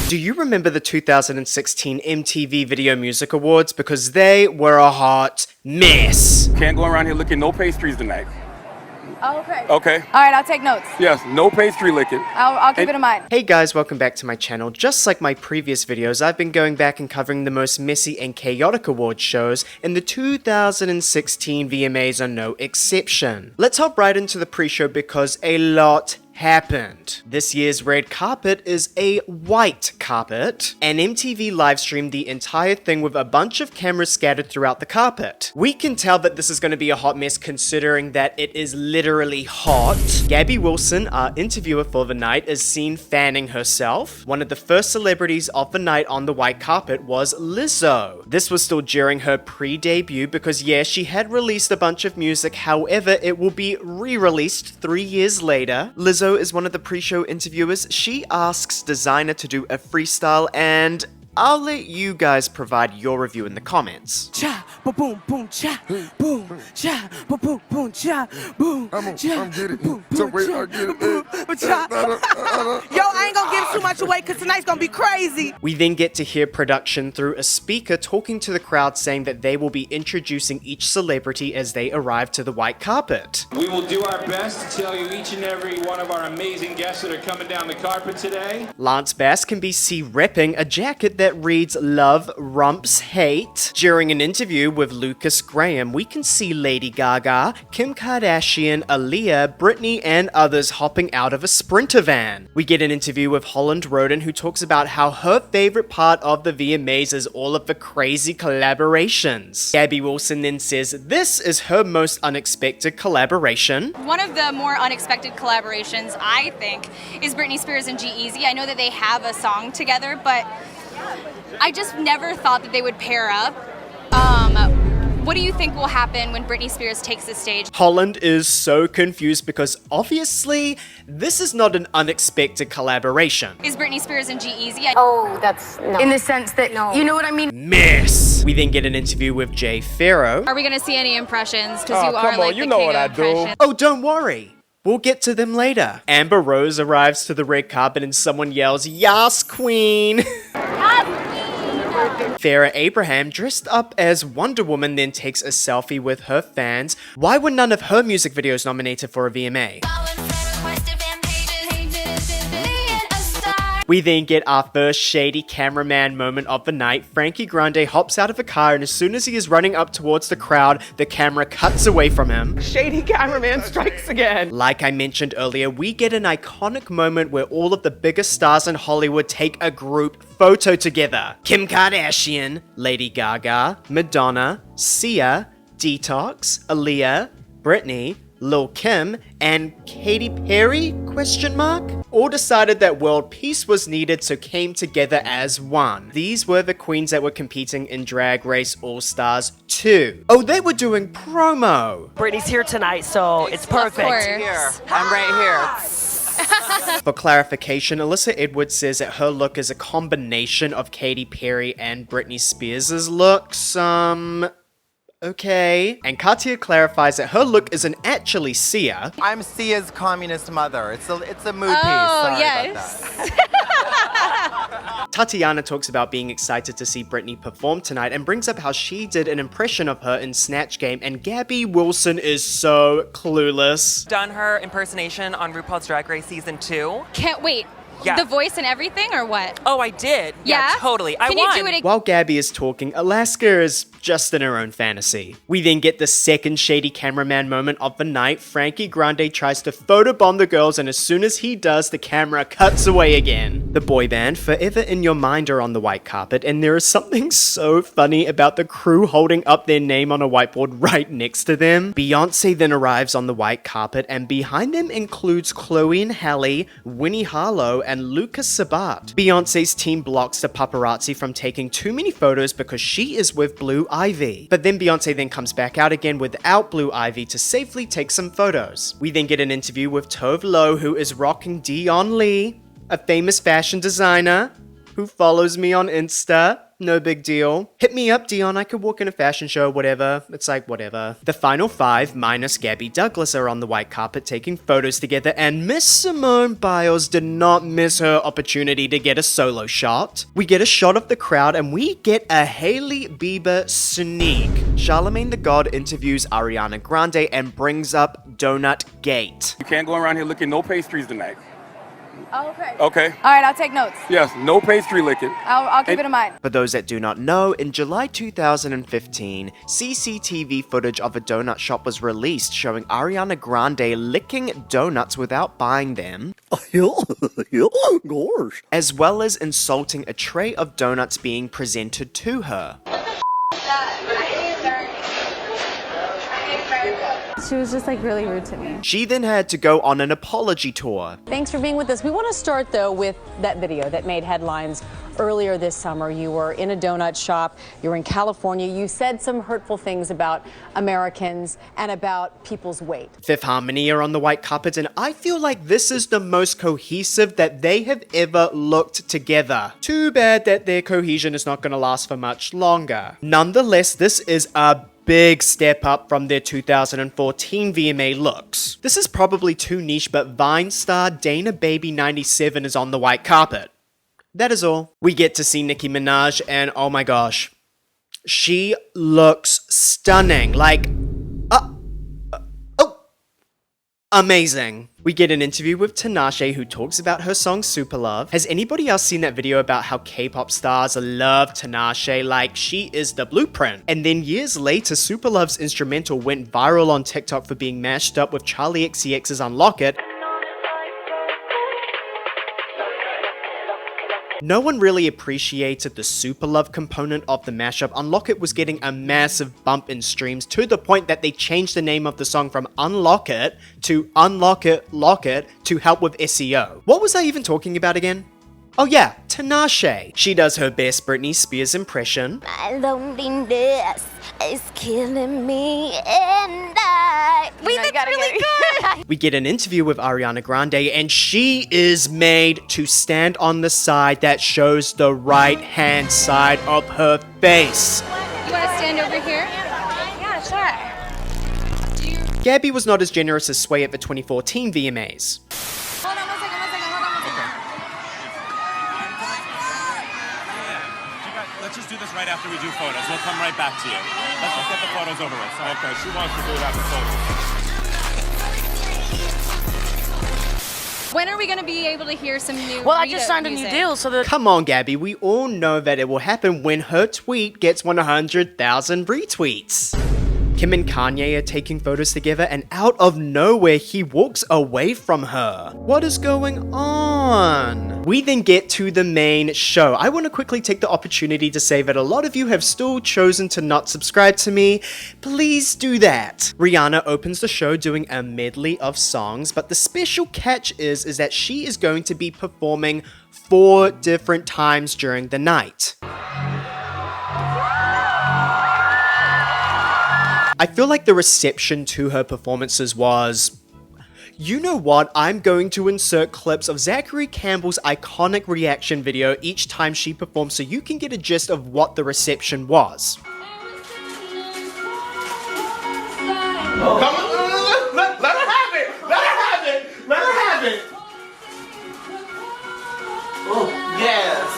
Do you remember the 2016 MTV Video Music Awards? Because they were a hot mess. Can't go around here licking no pastries tonight. Oh, okay. Okay. All right, I'll take notes. Yes, no pastry licking. I'll keep it in mind. Hey guys, welcome back to my channel. Just like my previous videos, I've been going back and covering the most messy and chaotic award shows, and the 2016 VMAs are no exception. Let's hop right into the pre-show because a lot happened. This year's red carpet is a white carpet, and MTV livestreamed the entire thing with a bunch of cameras scattered throughout the carpet. We can tell that this is going to be a hot mess considering that it is literally hot. Gabby Wilson, our interviewer for the night, is seen fanning herself. One of the first celebrities of the night on the white carpet was Lizzo. This was still during her pre-debut because yeah, she had released a bunch of music, however, it will be re-released 3 years later. Lizzo is one of the pre-show interviewers. She asks Designer to do a freestyle, and I'll let you guys provide your review in the comments. Cha, ba boom, boom, cha, boom, cha, ba boom, boom, cha, boom, cha, get it. boom, So boom, wait, cha, I get it. boom, cha. Yo, I ain't gonna give too much away because tonight's gonna be crazy. We then get to hear production through a speaker talking to the crowd, saying that they will be introducing each celebrity as they arrive to the white carpet. We will do our best to tell you each and every one of our amazing guests that are coming down the carpet today. Lance Bass can be seen repping a jacket that reads "Love Rumps Hate." During an interview with Lucas Graham, we can see Lady Gaga, Kim Kardashian, Aaliyah, Britney, and others hopping out of a Sprinter van. We get an interview with Holland Roden, who talks about how her favorite part of the VMAs is all of the crazy collaborations. Gabby Wilson then says this is her most unexpected collaboration. One of the more unexpected collaborations, I think, is Britney Spears and G-Eazy. I know that they have a song together, but I just never thought that they would pair up. What do you think will happen when Britney Spears takes the stage? Holland is so confused because obviously this is not an unexpected collaboration. Is Britney Spears and G-Eazy? Oh, that's no. In the sense that, you know what I mean? Mess! We then get an interview with Jay Farrow. Are we gonna see any impressions? Because you are come on, like you the know king what I of do. impressions. Oh, don't worry. We'll get to them later. Amber Rose arrives to the red carpet and someone yells, "Yas, Queen!" Farrah Abraham, dressed up as Wonder Woman, then takes a selfie with her fans. Why were none of her music videos nominated for a VMA? We then get our first shady cameraman moment of the night. Frankie Grande hops out of a car, and as soon as he is running up towards the crowd, the camera cuts away from him. Shady cameraman strikes again. Like I mentioned earlier, we get an iconic moment where all of the biggest stars in Hollywood take a group photo together. Kim Kardashian, Lady Gaga, Madonna, Sia, Detox, Aaliyah, Britney, Lil' Kim, and Katy Perry, all decided that world peace was needed, so came together as one. These were the queens that were competing in Drag Race All-Stars 2. Oh, they were doing promo! Britney's here tonight, so it's perfect. Of course. Here, I'm right here. For clarification, Alyssa Edwards says that her look is a combination of Katy Perry and Britney Spears' looks, okay. And Katia clarifies that her look isn't actually Sia. I'm Sia's communist mother. It's a mood piece. Oh, Sorry yes. about that. Tatiana talks about being excited to see Britney perform tonight and brings up how she did an impression of her in Snatch Game, and Gabby Wilson is so clueless. Done her impersonation on RuPaul's Drag Race Season 2. Can't wait. Yeah. The voice and everything, or what? Oh, I did. Yeah? Totally. I Can won. you do it again? While Gabby is talking, Alaska is just in her own fantasy. We then get the second shady cameraman moment of the night. Frankie Grande tries to photobomb the girls, and as soon as he does, the camera cuts away again. The boy band Forever in Your Mind are on the white carpet, and there is something so funny about the crew holding up their name on a whiteboard right next to them. Beyoncé then arrives on the white carpet, and behind them includes Chloe and Halle, Winnie Harlow, and Lucas Sabat. Beyonce's team blocks the paparazzi from taking too many photos because she is with Blue Ivy. But then Beyonce then comes back out again without Blue Ivy to safely take some photos. We then get an interview with Tove Lo, who is rocking Dion Lee, a famous fashion designer who follows me on Insta. no big deal. Hit me up, Dion, I could walk in a fashion show, whatever. It's like, whatever. The final five, minus Gabby Douglas, are on the white carpet taking photos together, and Miss Simone Biles did not miss her opportunity to get a solo shot. We get a shot of the crowd, and we get a Hailey Bieber sneak. Charlemagne the God interviews Ariana Grande and brings up Donut Gate. You can't go around here licking no pastries tonight. Oh, okay. Okay? All right, I'll take notes. Yes, no pastry licking. I'll keep it in mind. For those that do not know, in July 2015, CCTV footage of a donut shop was released showing Ariana Grande licking donuts without buying them, as well as insulting a tray of donuts being presented to her. She was just like really rude to me. She then had to go on an apology tour. Thanks for being with us. We want to start though with that video that made headlines earlier this summer. You were in a donut shop, you were in California, you said some hurtful things about Americans and about people's weight. Fifth Harmony are on the white carpet, and I feel like this is the most cohesive that they have ever looked together. Too bad that their cohesion is not going to last for much longer. Nonetheless, this is a big step up from their 2014 VMA looks. This is probably too niche, but Vine star Dana Baby 97 is on the white carpet. That is all. We get to see Nicki Minaj, and oh my gosh, she looks stunning. Like, amazing. We get an interview with Tinashe, who talks about her song Super Love. Has anybody else seen that video about how K-pop stars love Tinashe? Like, she is the blueprint. And then years later, Super Love's instrumental went viral on TikTok for being mashed up with Charlie XCX's Unlock It. No one really appreciated the Super Love component of the mashup. Unlock It was getting a massive bump in streams to the point that they changed the name of the song from Unlock It to Unlock It, Lock It to help with SEO. What was I even talking about again? Oh yeah, Tinashe. She does her best Britney Spears impression. My loneliness is killing me and Wait, that's really good! We get an interview with Ariana Grande, and she is made to stand on the side that shows the right-hand side of her face. You want to stand over here? Yeah, sure. Gabby was not as generous as Sway at the 2014 VMAs. Hold on one second. Let's just do this right after we do photos. We'll come right back to you. Let's just get the photos over with. Okay, she wants to do it after photos. When are we going to be able to hear some new Well, I Rita just signed a music? new deal, so Come on, Gabby, we all know that it will happen when her tweet gets 100,000 retweets. Kim and Kanye are taking photos together, and out of nowhere, he walks away from her. What is going on? We then get to the main show. I want to quickly take the opportunity to say that a lot of you have still chosen to not subscribe to me. Please do that. Rihanna opens the show doing a medley of songs, but the special catch is that she is going to be performing 4 different times during the night. I feel like the reception to her performances was, you know what, I'm going to insert clips of Zachary Campbell's iconic reaction video each time she performs so you can get a gist of what the reception was. Come on, let her have it! Let her have it! Let her have it! Oh, yes.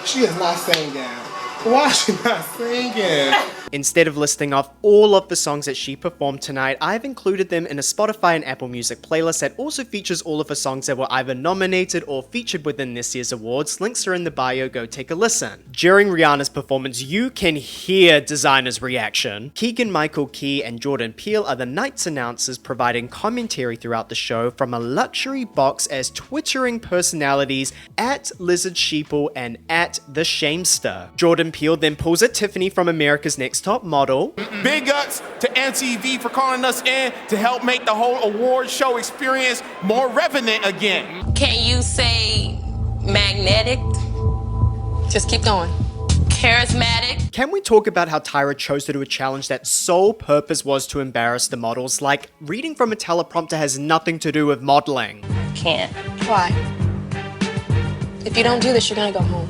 She is not singing. Why is she not singing? Instead of listing off all of the songs that she performed tonight, I've included them in a Spotify and Apple Music playlist that also features all of her songs that were either nominated or featured within this year's awards. Links are in the bio, go take a listen. During Rihanna's performance, you can hear Designer's reaction. Keegan-Michael Key and Jordan Peele are the night's announcers, providing commentary throughout the show from a luxury box as twittering personalities at Lizard Sheeple and at The Shamester. Jordan Peele then pulls a Tiffany from America's Next Top Model. Big ups to MTV for calling us in to help make the whole award show experience more relevant again. Can you say magnetic? Just keep going. Charismatic. Can we talk about how Tyra chose to do a challenge that sole purpose was to embarrass the models? Like, reading from a teleprompter has nothing to do with modeling. Can't. Why? If you don't do this, you're gonna go home.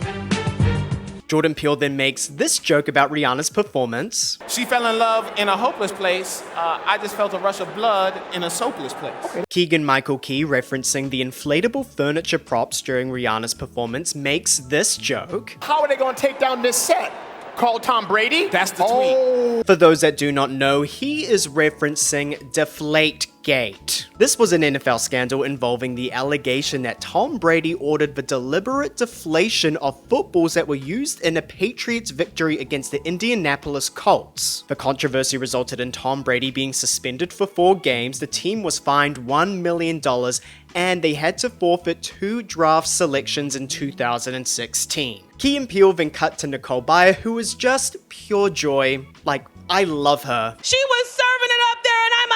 Jordan Peele then makes this joke about Rihanna's performance. She fell in love in a hopeless place. I just felt a rush of blood in a soapless place. Okay. Keegan-Michael Key, referencing the inflatable furniture props during Rihanna's performance, makes this joke. How are they gonna take down this set? Call Tom Brady? That's the tweet. For those that do not know, he is referencing Deflategate. This was an NFL scandal involving the allegation that Tom Brady ordered the deliberate deflation of footballs that were used in a Patriots victory against the Indianapolis Colts. The controversy resulted in Tom Brady being suspended for 4 games, the team was fined $1 million, and they had to forfeit 2 draft selections in 2016. Key and Peele then cut to Nicole Byer, who is just pure joy. Like, I love her. She was serving it up there and I'm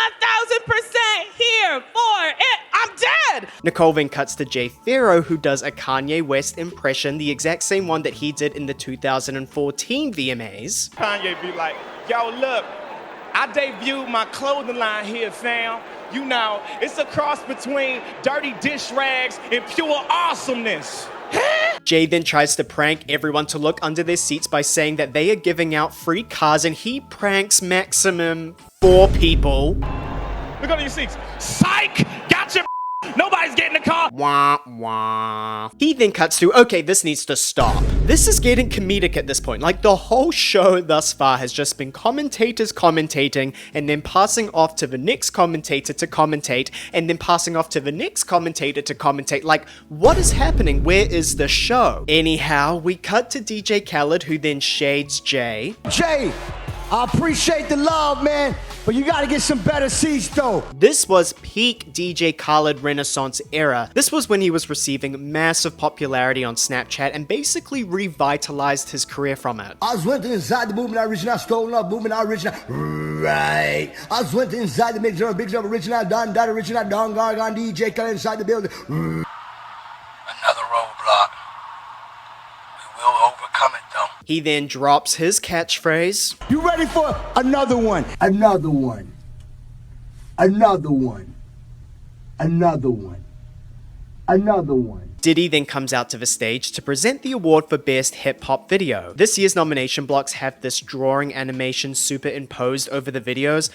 1,000% here for it. I'm dead. Nicole then cuts to Jay Farrow, who does a Kanye West impression, the exact same one that he did in the 2014 VMAs. Kanye be like, yo, look, I debuted my clothing line here, fam. You know, it's a cross between dirty dish rags and pure awesomeness. Jay then tries to prank everyone to look under their seats by saying that they are giving out free cars, and he pranks maximum 4 people. Look under your seats. Psych! Gotcha! Nobody's getting the car! Wah, wah. He then cuts to, okay, this needs to stop. This is getting comedic at this point. Like, the whole show thus far has just been commentators commentating and then passing off to the next commentator to commentate and then passing off to the next commentator to commentate. Like, what is happening? Where is the show? Anyhow, we cut to DJ Khaled, who then shades Jay. Jay, I appreciate the love, man, but you gotta get some better seats, though. This was peak DJ Khaled Renaissance era. This was when he was receiving massive popularity on Snapchat and basically revitalized his career from it. I was went inside the movement original, stolen up movement original, right. I was went inside the big job original, done that original, Vanguard on DJ Khaled inside the building. Another roadblock. We will overcome it, though. He then drops his catchphrase. You ready for another one? Another one. Another one. Another one. Another one. Diddy then comes out to the stage to present the award for Best Hip Hop Video. This year's nomination blocks have this drawing animation superimposed over the videos.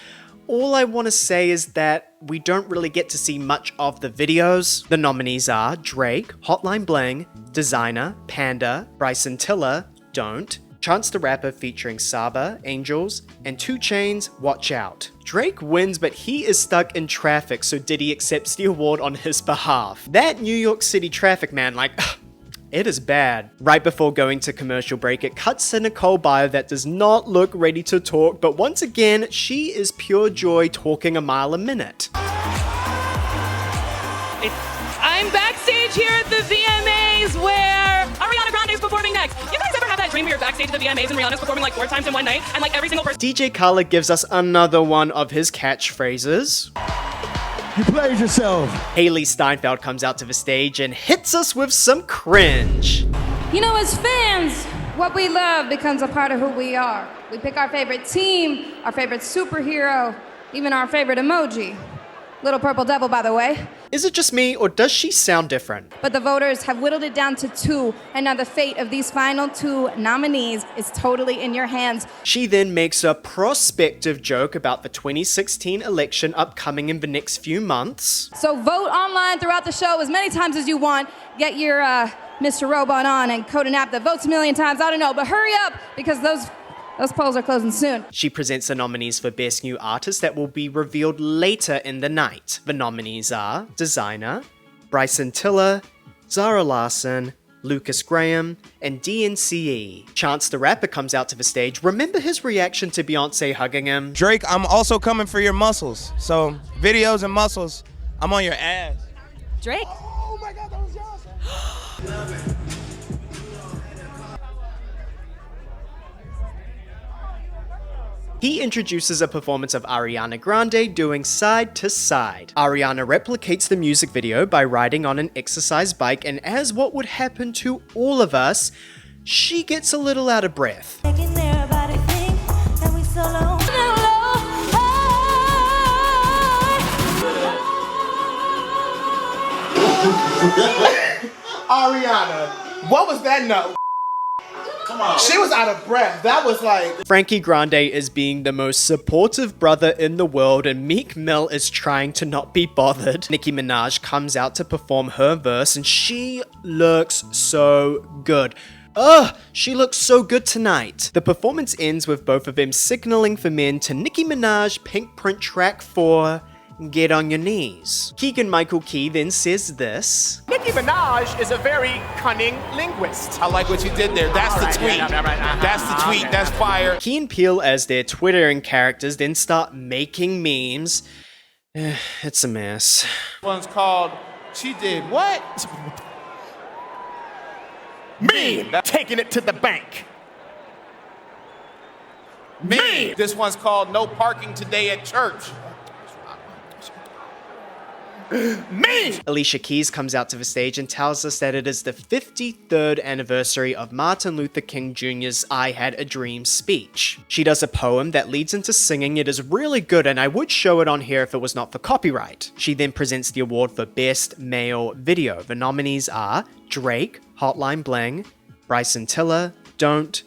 All I want to say is that we don't really get to see much of the videos. The nominees are Drake, Hotline Bling, Designer, Panda, Bryson Tiller, Don't, Chance the Rapper featuring Saba, Angels, and 2 Chainz, Watch Out. Drake wins, but he is stuck in traffic, so Diddy accepts the award on his behalf. That New York City traffic, man, like, it is bad. Right before going to commercial break, it cuts to Nicole Byer that does not look ready to talk, but once again, she is pure joy talking a mile a minute. I'm backstage here at the VMAs where Ariana Grande is performing next. You guys ever have that dream where you're backstage at the VMAs and Rihanna's performing like 4 times in one night and like every single person? DJ Khaled gives us another one of his catchphrases. You played yourself. Haley Steinfeld comes out to the stage and hits us with some cringe. You know, as fans, what we love becomes a part of who we are. We pick our favorite team, our favorite superhero, even our favorite emoji. Little Purple Devil, by the way. Is it just me, or does she sound different? But the voters have whittled it down to 2, and now the fate of these final 2 nominees is totally in your hands. She then makes a prospective joke about the 2016 election upcoming in the next few months. So vote online throughout the show as many times as you want. Get your Mr. Robot on and code an app that votes a million times. I don't know, but hurry up, because those polls are closing soon. She presents the nominees for Best New Artist that will be revealed later in the night. The nominees are Designer, Bryson Tiller, Zara Larsson, Lucas Graham, and DNCE. Chance the Rapper comes out to the stage. Remember his reaction to Beyoncé hugging him? Drake, I'm also coming for your muscles. So, videos and muscles, I'm on your ass. Drake? Oh my God, that was yours. He introduces a performance of Ariana Grande doing side to side. Ariana replicates the music video by riding on an exercise bike, and as what would happen to all of us, she gets a little out of breath. Ariana, what was that note? Come on. She was out of breath. That was like... Frankie Grande is being the most supportive brother in the world, and Meek Mill is trying to not be bothered. Nicki Minaj comes out to perform her verse, and she looks so good. Ugh, she looks so good tonight. The performance ends with both of them signaling for men to Nicki Minaj Pink Print track 4, Get on Your Knees. Keegan-Michael Key then says this. Nicki Minaj is a very cunning linguist. I like what you did there. That's the tweet. That's the tweet. That's fire. Key and Peele as their Twittering characters then start making memes. It's a mess. One's called, she did what? Me! Taking it to the bank. Me! This one's called No Parking Today at Church. Me! Alicia Keys comes out to the stage and tells us that it is the 53rd anniversary of Martin Luther King Jr.'s I Had a Dream speech. She does a poem that leads into singing. It is really good, and I would show it on here if it was not for copyright. She then presents the award for Best Male Video. The nominees are Drake, Hotline Bling, Bryson Tiller, Don't,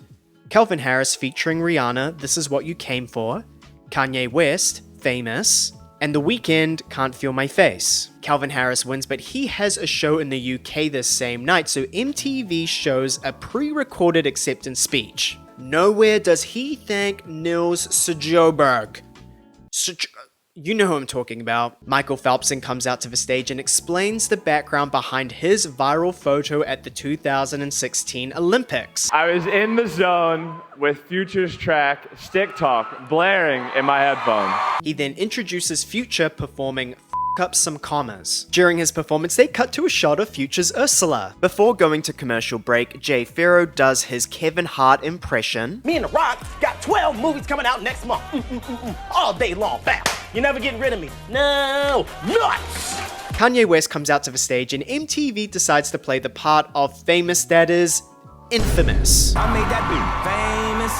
Calvin Harris featuring Rihanna, This Is What You Came For, Kanye West, Famous, and The Weeknd, Can't Feel My Face. Calvin Harris wins, but he has a show in the UK this same night, so MTV shows a pre-recorded acceptance speech. Nowhere does he thank Nils Sjoberg. You know who I'm talking about. Michael Phelpson comes out to the stage and explains the background behind his viral photo at the 2016 Olympics. I was in the zone with Future's track, Stick Talk, blaring in my headphones. He then introduces Future performing F Up Some Commas. During his performance, they cut to a shot of Future's Ursula. Before going to commercial break, Jay Farrow does his Kevin Hart impression. Me and The Rock got 12 movies coming out next month. All day long. Bam. You're never getting rid of me. No. Nuts. Kanye West comes out to the stage and MTV decides to play the part of Famous that is infamous. I made that dude famous.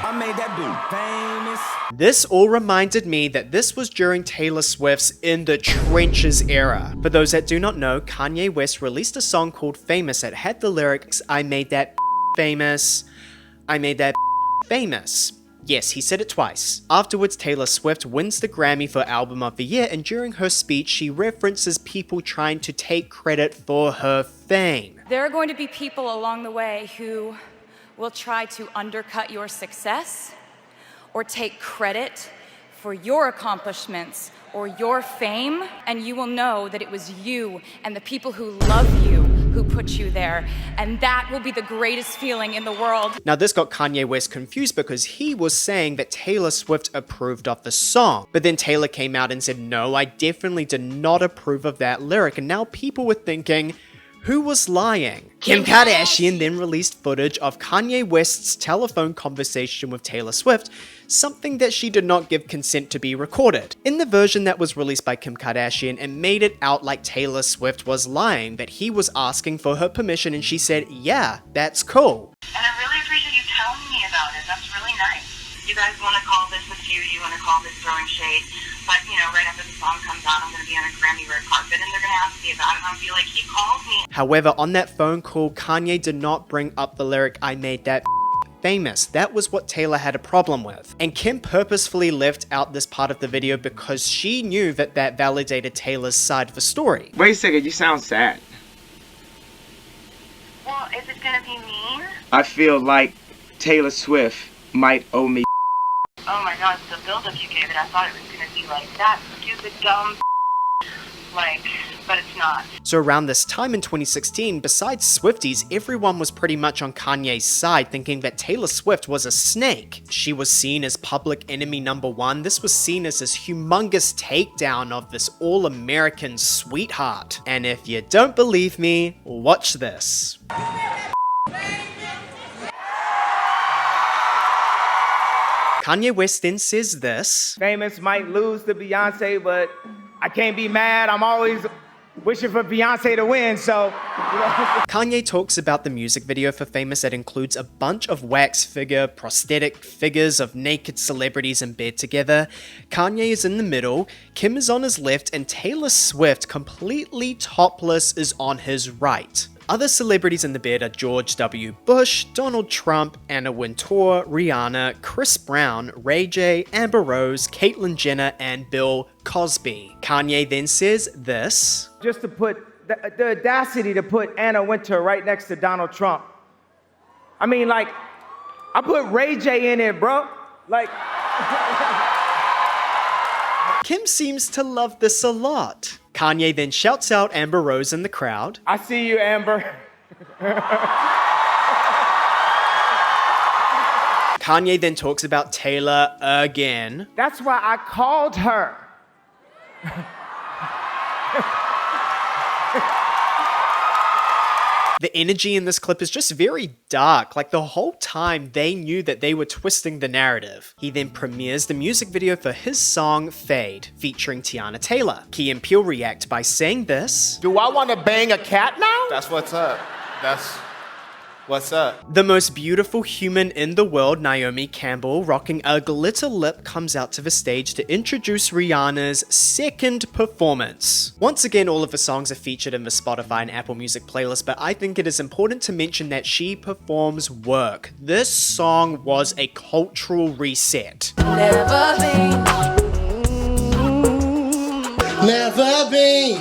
I made that dude famous. This all reminded me that this was during Taylor Swift's In the Trenches era. For those that do not know, Kanye West released a song called Famous that had the lyrics, I made that famous, I made that famous. Yes, he said it twice. Afterwards, Taylor Swift wins the Grammy for Album of the Year, and during her speech, she references people trying to take credit for her fame. There are going to be people along the way who will try to undercut your success or take credit for your accomplishments or your fame, and you will know that it was you and the people who love you who put you there, and that will be the greatest feeling in the world. Now this got Kanye West confused because he was saying that Taylor Swift approved of the song, but then Taylor came out and said, no, I definitely did not approve of that lyric, and now people were thinking, who was lying? Kim Kardashian then released footage of Kanye West's telephone conversation with Taylor Swift, something that she did not give consent to be recorded. In the version that was released by Kim Kardashian, it made it out like Taylor Swift was lying, that he was asking for her permission, and she said, yeah, that's cool. And I really appreciate you telling me about it. That's really nice. You guys want to call this a feud, you want to call this throwing shade, but, you know, right after the song comes out, I'm going to be on a Grammy red carpet, and they're going to ask me about it, and I'll be like, he called me. However, on that phone call, Kanye did not bring up the lyric, I made that famous. That was what Taylor had a problem with. And Kim purposefully left out this part of the video because she knew that that validated Taylor's side of the story. Wait a second, you sound sad. Well, is it going to be mean? I feel like Taylor Swift might owe me. Oh my god, the build-up you gave it, I thought it was going to be like that stupid, dumb, like, but it's not. So around this time in 2016, besides Swifties, everyone was pretty much on Kanye's side, thinking that Taylor Swift was a snake. She was seen as public enemy number one. This was seen as this humongous takedown of this all-American sweetheart. And if you don't believe me, watch this. Kanye West then says this. Famous might lose to Beyonce, but I can't be mad. I'm always wishing for Beyonce to win, so. Kanye talks about the music video for Famous that includes a bunch of wax figure, prosthetic figures of naked celebrities in bed together. Kanye is in the middle, Kim is on his left, and Taylor Swift, completely topless, is on his right. Other celebrities in the bed are George W. Bush, Donald Trump, Anna Wintour, Rihanna, Chris Brown, Ray J, Amber Rose, Caitlyn Jenner, and Bill Cosby. Kanye then says this. Just to put, the audacity to put Anna Wintour right next to Donald Trump. I mean, like, I put Ray J in it, bro. Like. Kim seems to love this a lot. Kanye then shouts out Amber Rose in the crowd. I see you, Amber. Kanye then talks about Taylor again. That's why I called her. The energy in this clip is just very dark, like the whole time they knew that they were twisting the narrative. He then premieres the music video for his song Fade, featuring Tiana Taylor. Key and Peele react by saying this. Do I want to bang a cat now? That's what's up. That's what's up. The most beautiful human in the world, Naomi Campbell, rocking a glitter lip, comes out to the stage to introduce Rihanna's second performance. Once again, all of the songs are featured in the Spotify and Apple Music playlist, but I think it is important to mention that she performs work. This song was a cultural reset. Never be. Never be.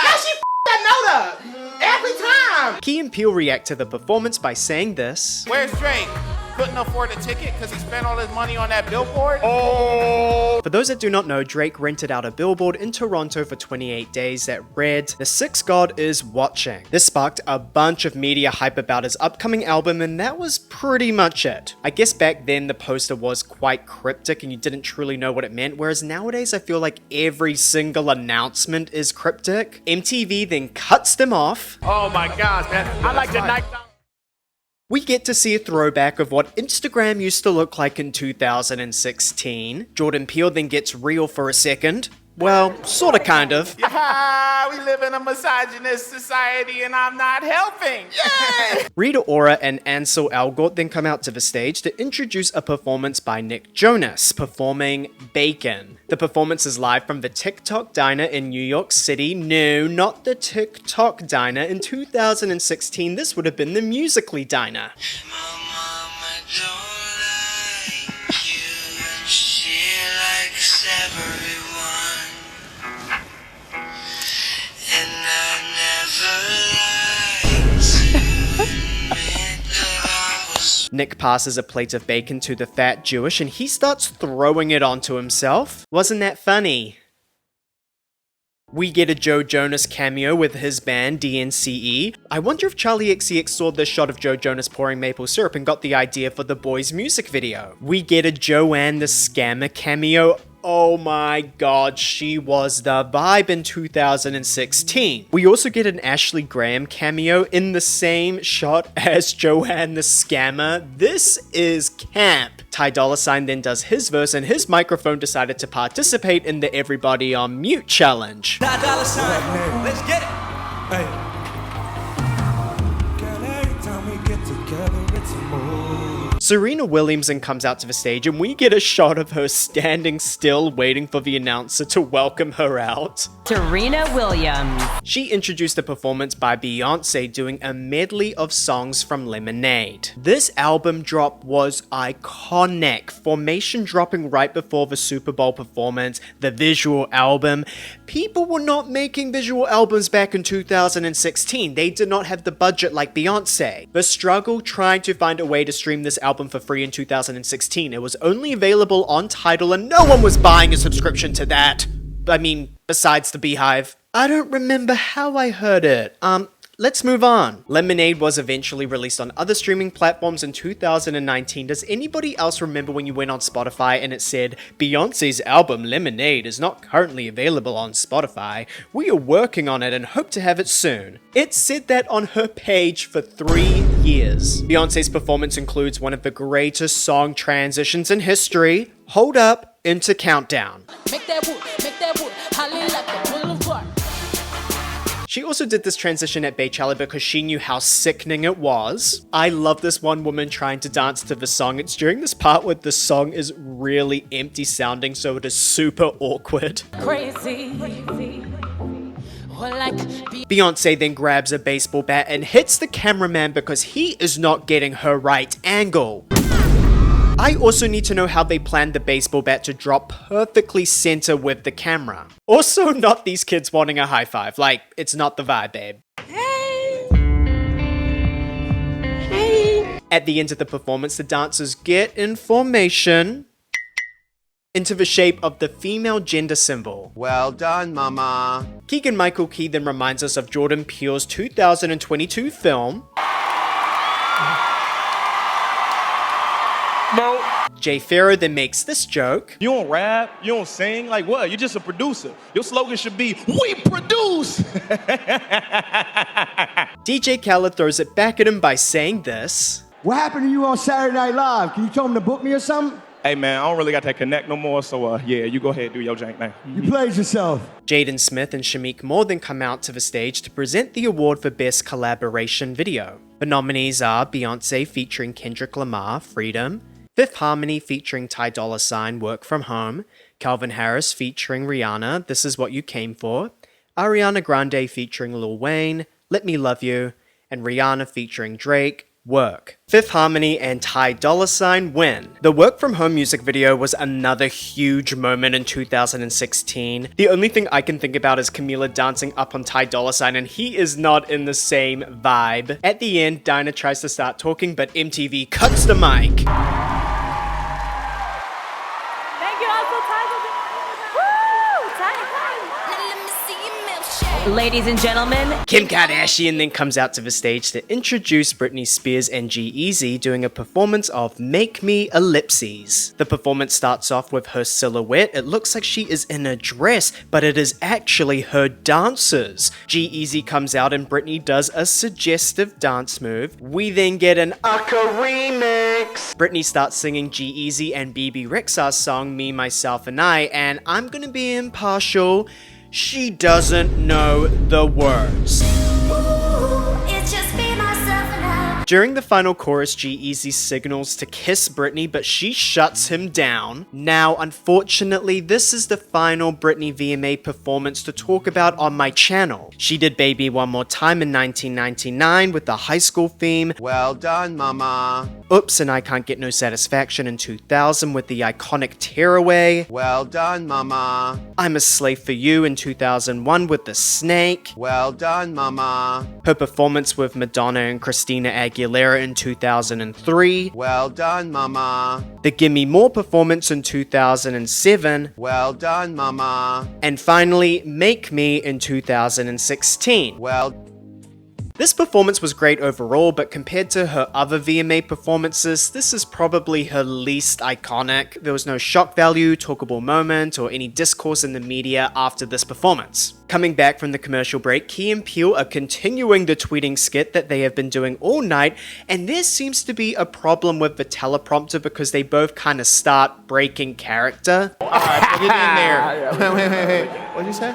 How she that note up? Every time! Key and Peele react to the performance by saying this. Where's Drake? Couldn't afford a ticket because he spent all his money on that billboard? Oh! For those that do not know, Drake rented out a billboard in Toronto for 28 days that read, "The Sixth God is watching." This sparked a bunch of media hype about his upcoming album, and that was pretty much it. I guess back then the poster was quite cryptic and you didn't truly know what it meant, whereas nowadays I feel like every single announcement is cryptic. MTV then cuts them off. Oh my gosh, man. I like the night. We get to see a throwback of what Instagram used to look like in 2016. Jordan Peele then gets real for a second. Well, sorta, kind of. Yeah, we live in a misogynist society and I'm not helping. Yay! Rita Ora and Ansel Elgort then come out to the stage to introduce a performance by Nick Jonas, performing Bacon. The performance is live from the TikTok Diner in New York City. No, not the TikTok Diner. In 2016, this would have been the Musical.ly Diner. Nick passes a plate of bacon to the fat Jewish and he starts throwing it onto himself. Wasn't that funny? We get a Joe Jonas cameo with his band DNCE. I wonder if Charlie XCX saw this shot of Joe Jonas pouring maple syrup and got the idea for the boys' music video. We get a Joanne the Scammer cameo. Oh my god, she was the vibe in 2016. We also get an Ashley Graham cameo in the same shot as Joanne the Scammer. This is camp. Ty Dolla $ign then does his verse and his microphone decided to participate in the Everybody on Mute challenge. Ty Dolla $ign, let's get it. Hey. Girl, every time we get together, it's a move. Serena Williams then comes out to the stage and we get a shot of her standing still waiting for the announcer to welcome her out. Serena Williams. She introduced a performance by Beyoncé doing a medley of songs from Lemonade. This album drop was iconic. Formation dropping right before the Super Bowl performance, the visual album. People were not making visual albums back in 2016. They did not have the budget like Beyoncé. The struggle trying to find a way to stream this album for free in 2016. It was only available on Tidal and no one was buying a subscription to that. I mean, besides the Beehive. I don't remember how I heard it. Let's move on. Lemonade was eventually released on other streaming platforms in 2019. Does anybody else remember when you went on Spotify and it said, Beyonce's album Lemonade is not currently available on Spotify. We are working on it and hope to have it soon. It said that on her page for 3 years. Beyonce's performance includes one of the greatest song transitions in history. Hold up. into Countdown. Make that wood, holly like the boulevard. She also did this transition at Beychella because she knew how sickening it was. I love this one woman trying to dance to the song. It's during this part where the song is really empty sounding, so it is super awkward. Crazy. Beyoncé then grabs a baseball bat and hits the cameraman because he is not getting her right angle. I also need to know how they planned the baseball bat to drop perfectly center with the camera. Also, not these kids wanting a high five. Like, it's not the vibe, babe. Hey. At the end of the performance, the dancers get in formation into the shape of the female gender symbol. Well done, mama. Keegan-Michael Key then reminds us of Jordan Peele's 2022 film, No. Jay Farrow then makes this joke. You don't rap, you don't sing, like what? You're just a producer. Your slogan should be, we produce! DJ Khaled throws it back at him by saying this. What happened to you on Saturday Night Live? Can you tell them to book me or something? Hey man, I don't really got that connect no more, so yeah, you go ahead and do your jank now. You played yourself. Jaden Smith and Shamik Moore then come out to the stage to present the award for Best Collaboration Video. The nominees are Beyoncé featuring Kendrick Lamar, Freedom, Fifth Harmony featuring Ty Dolla $ign, Work From Home, Calvin Harris featuring Rihanna, This Is What You Came For, Ariana Grande featuring Lil Wayne, Let Me Love You, and Rihanna featuring Drake, Work. Fifth Harmony and Ty Dolla $ign win. The Work From Home music video was another huge moment in 2016. The only thing I can think about is Camila dancing up on Ty Dolla $ign, and he is not in the same vibe. At the end, Dinah tries to start talking, but MTV cuts the mic. Ladies and gentlemen, Kim Kardashian then comes out to the stage to introduce Britney Spears and G-Eazy doing a performance of Make Me Ellipses. The performance starts off with her silhouette. It looks like she is in a dress, but it is actually her dancers. G-Eazy comes out and Britney does a suggestive dance move. We then get an Aka remix. Britney starts singing G-Eazy and BB Rexha's song Me, Myself and I, and I'm gonna be impartial. She doesn't know the words. It's just me, myself, and I. During the final chorus, G-Eazy signals to kiss Britney, but she shuts him down. Now, unfortunately, this is the final Britney VMA performance to talk about on my channel. She did Baby One More Time in 1999 with the high school theme. Well done, mama. Oops, and I Can't Get No Satisfaction in 2000 with the iconic Tearaway. Well done, mama. I'm a Slave for You in 2001 with The Snake. Well done, mama. Her performance with Madonna and Christina Aguilera in 2003. Well done, mama. The Gimme More performance in 2007. Well done, mama. And finally, Make Me in 2016. Well, this performance was great overall, but compared to her other VMA performances, this is probably her least iconic. There was no shock value, talkable moment, or any discourse in the media after this performance. Coming back from the commercial break, Key and Peele are continuing the tweeting skit that they have been doing all night, and there seems to be a problem with the teleprompter because they both kind of start breaking character. Alright, put it in there. Wait. What'd you say?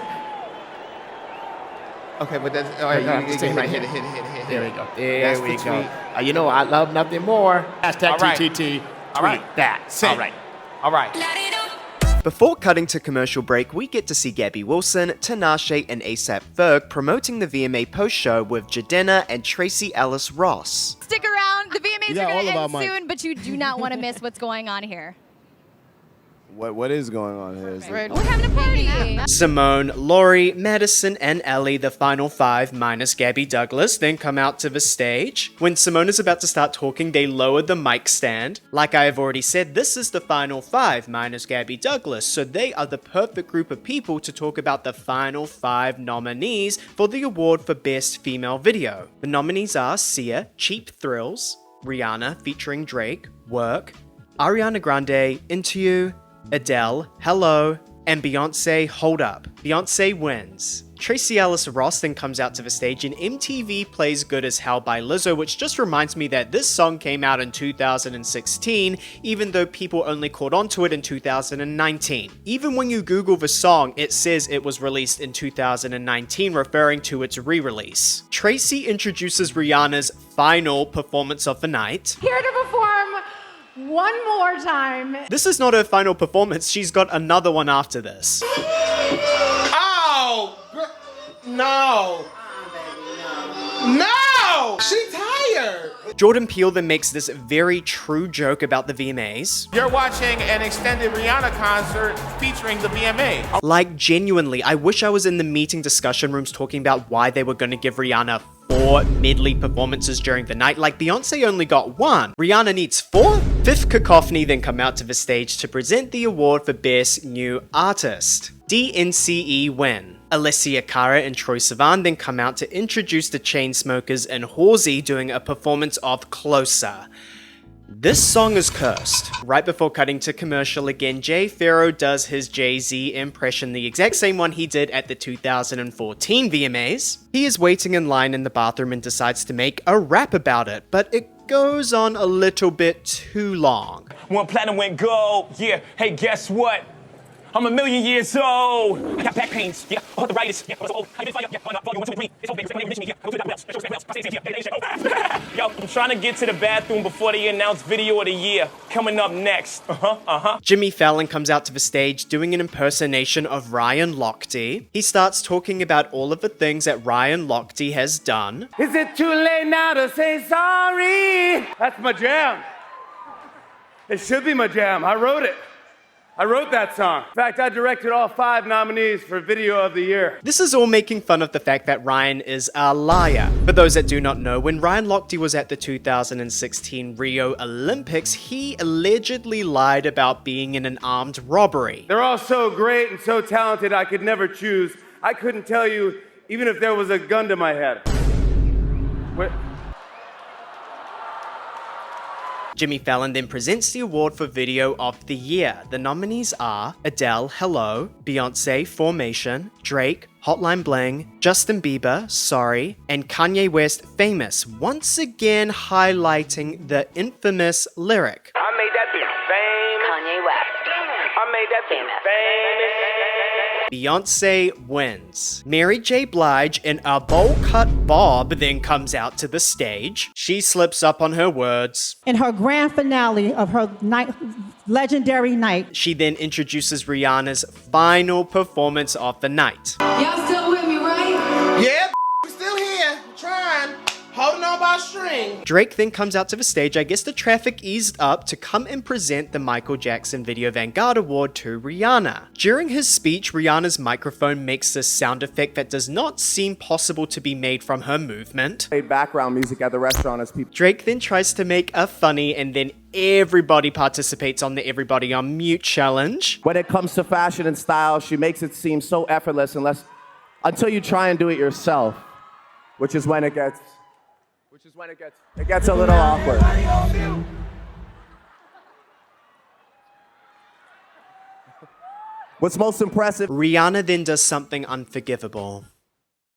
Okay, but that's all right. You can hit it. There we go. There we go. You know, I love nothing more. Hashtag TTT. All right. That. All right. Before cutting to commercial break, we get to see Gabby Wilson, Tinashe, and ASAP Ferg promoting the VMA post-show with Jadena and Tracy Ellis Ross. Stick around. The VMAs got are all going of to our end mic. soon, but you do not want to miss what's going on here. What is going on here? We're having a party. Simone, Lori, Madison, and Ellie, the final five minus Gabby Douglas, then come out to the stage. When Simone is about to start talking, they lower the mic stand. Like I have already said, this is the final five minus Gabby Douglas, so they are the perfect group of people to talk about the final five nominees for the award for Best Female Video. The nominees are Sia, Cheap Thrills, Rihanna featuring Drake, Work, Ariana Grande, Into You, Adele, Hello, And Beyoncé, hold up. Beyoncé wins. Tracee Ellis Ross then comes out to the stage and MTV plays Good as Hell by Lizzo, which just reminds me that this song came out in 2016, even though people only caught on to it in 2019. Even when you Google the song, it says it was released in 2019, referring to its re-release. Tracee introduces Rihanna's final performance of the night. Here to perform one more time. This is not her final performance, she's got another one after this. Oh! No! No! She tired! Jordan Peele then makes this very true joke about the VMAs. You're watching an extended Rihanna concert featuring the VMA. Like, genuinely, I wish I was in the meeting discussion rooms talking about why they were going to give Rihanna 4 medley performances during the night. Like, Beyoncé only got 1. Rihanna needs 4? Fifth Cacophony then come out to the stage to present the award for Best New Artist. DNCE win. Alessia Cara and Troye Sivan then come out to introduce the Chainsmokers and Halsey doing a performance of Closer. This song is cursed. Right before cutting to commercial again, Jay Pharoah does his Jay-Z impression, the exact same one he did at the 2014 VMAs. He is waiting in line in the bathroom and decides to make a rap about it, but it goes on a little bit too long. When platinum went gold, yeah, hey, guess what? I'm 1,000,000 years old. I got back pains, yeah, arthritis, yeah, I was old. I did fire, yeah, volume 1, 2, 3. It's okay, it's me, yeah. Yo, I'm trying to get to the bathroom before they announce video of the year. Coming up next. Jimmy Fallon comes out to the stage doing an impersonation of Ryan Lochte. He starts talking about all of the things that Ryan Lochte has done. Is it too late now to say sorry? That's my jam. It should be my jam. I wrote it. I wrote that song. In fact, I directed all 5 nominees for Video of the Year. This is all making fun of the fact that Ryan is a liar. For those that do not know, when Ryan Lochte was at the 2016 Rio Olympics, he allegedly lied about being in an armed robbery. They're all so great and so talented, I could never choose. I couldn't tell you even if there was a gun to my head. What? Jimmy Fallon then presents the award for Video of the Year. The nominees are Adele, Hello, Beyoncé, Formation, Drake, Hotline Bling, Justin Bieber, Sorry, and Kanye West, Famous, once again highlighting the infamous lyric. I made that bitch famous. Kanye West. I made that bitch famous. Beyoncé wins. Mary J. Blige in a bowl-cut bob then comes out to the stage. She slips up on her words. In her grand finale of her legendary night, she then introduces Rihanna's final performance of the night. Y'all still with me, right? Yeah, we're still here. Trying. Holding on by a string. Drake then comes out to the stage. I guess the traffic eased up to come and present the Michael Jackson Video Vanguard Award to Rihanna. During his speech, Rihanna's microphone makes this sound effect that does not seem possible to be made from her movement. Played background music at the restaurant as people. Drake then tries to make a funny, and then everybody participates on the Everybody on Mute challenge. When it comes to fashion and style, she makes it seem so effortless until you try and do it yourself, which is when it gets a little awkward. What's most impressive? Rihanna then does something unforgivable.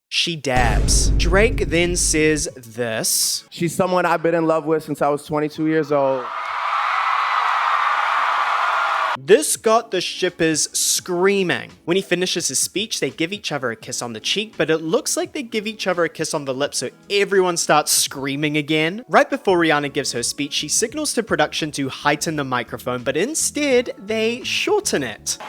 She dabs. Drake then says this. She's someone I've been in love with since I was 22 years old. This got the shippers screaming. When he finishes his speech, they give each other a kiss on the cheek, but it looks like they give each other a kiss on the lips, so everyone starts screaming again. Right before Rihanna gives her speech, she signals to production to heighten the microphone, but instead, they shorten it.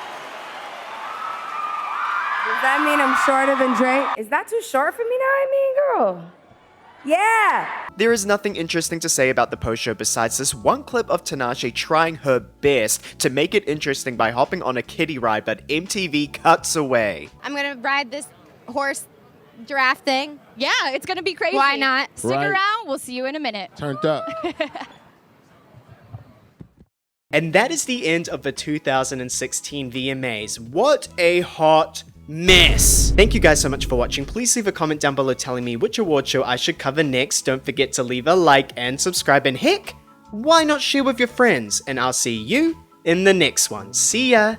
Does that mean I'm shorter than Drake? Is that too short for me now? I mean, girl. Yeah! There is nothing interesting to say about the post-show besides this one clip of Tinashe trying her best to make it interesting by hopping on a kiddie ride, but MTV cuts away. I'm gonna ride this horse giraffe thing. Yeah, it's gonna be crazy. Why not? Stick around, we'll see you in a minute. Turned up. And that is the end of the 2016 VMAs. What a hot mess. Thank you guys so much for watching. Please leave a comment down below telling me which award show I should cover next. Don't forget to leave a like and subscribe, and heck, why not share with your friends? And I'll see you in the next one. See ya.